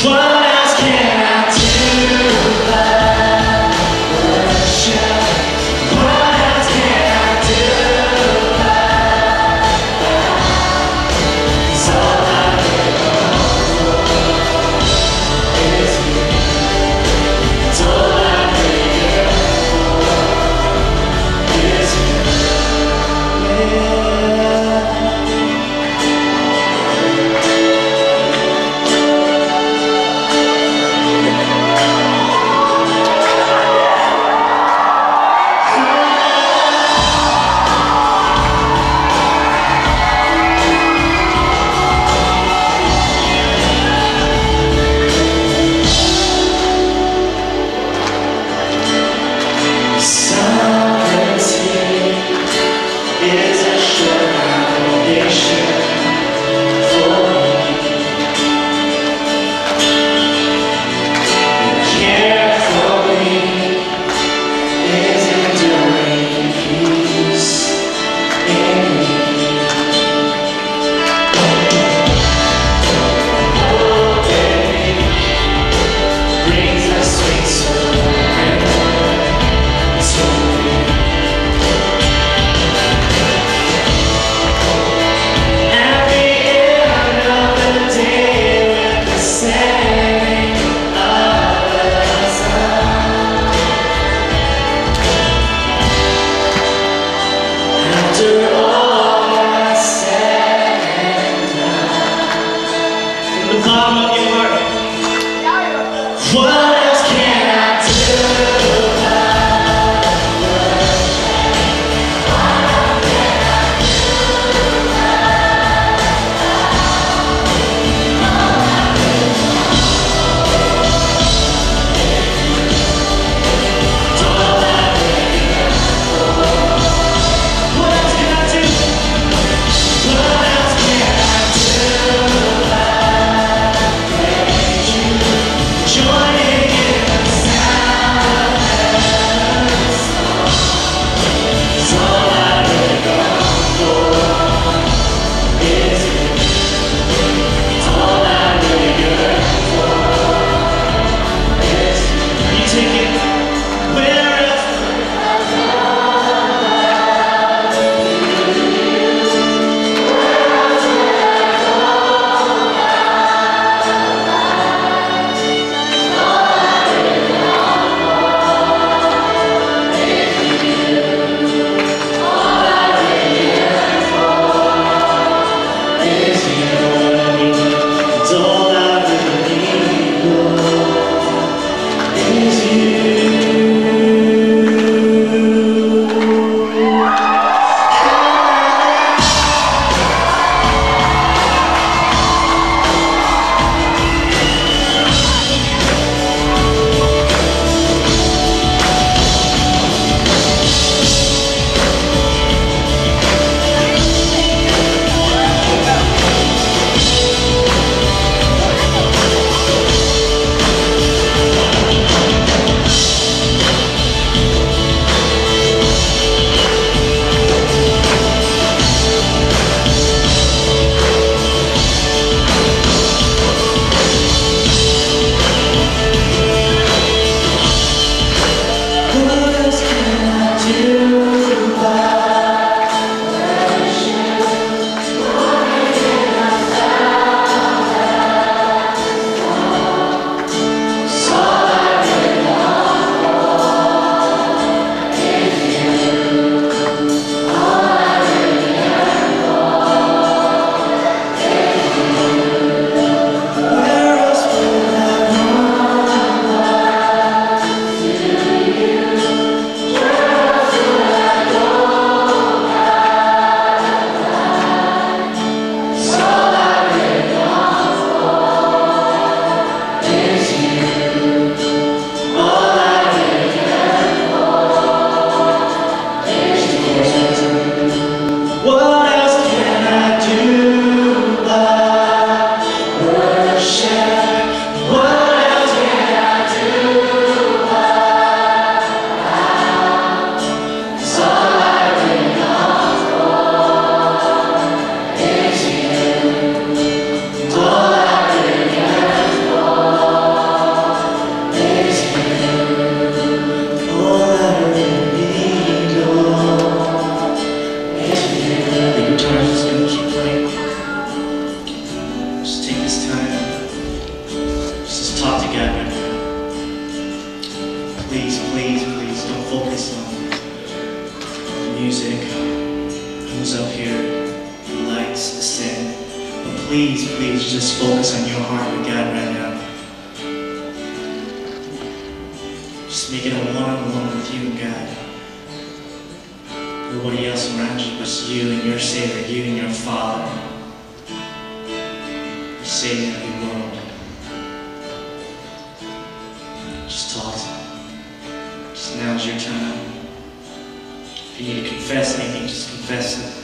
What else can I do but worship? What else can I do but 'cause all I ever want is you. It's all I ever want is you. Yeah. please, please just focus on your heart with God right now. Just make it a one-on-one with you and God. Nobody else around you but you and your Savior, you and your Father, the Savior of the world. Just talk to Him. Just now's your time. If you need to confess anything, just confess it.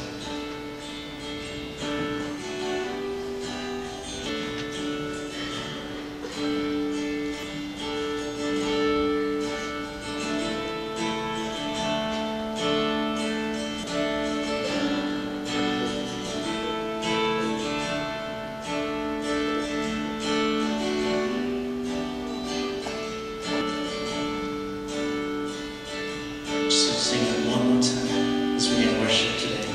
Sing it one more time as we end worship today.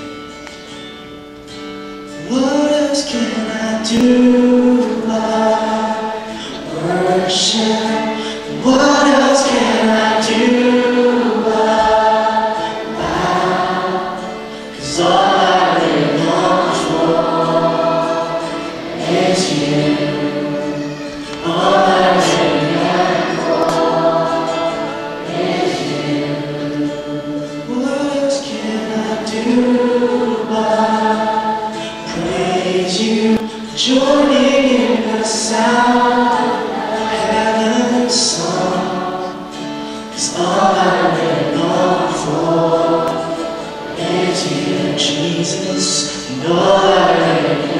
What else can I do but worship? What else can I do but bow? 'Cause all I really long for is you. All I really long for is you. What else can I do but praise you, joining in the sound of heaven's song? 'Cause all I really long for is you, Jesus, and all I really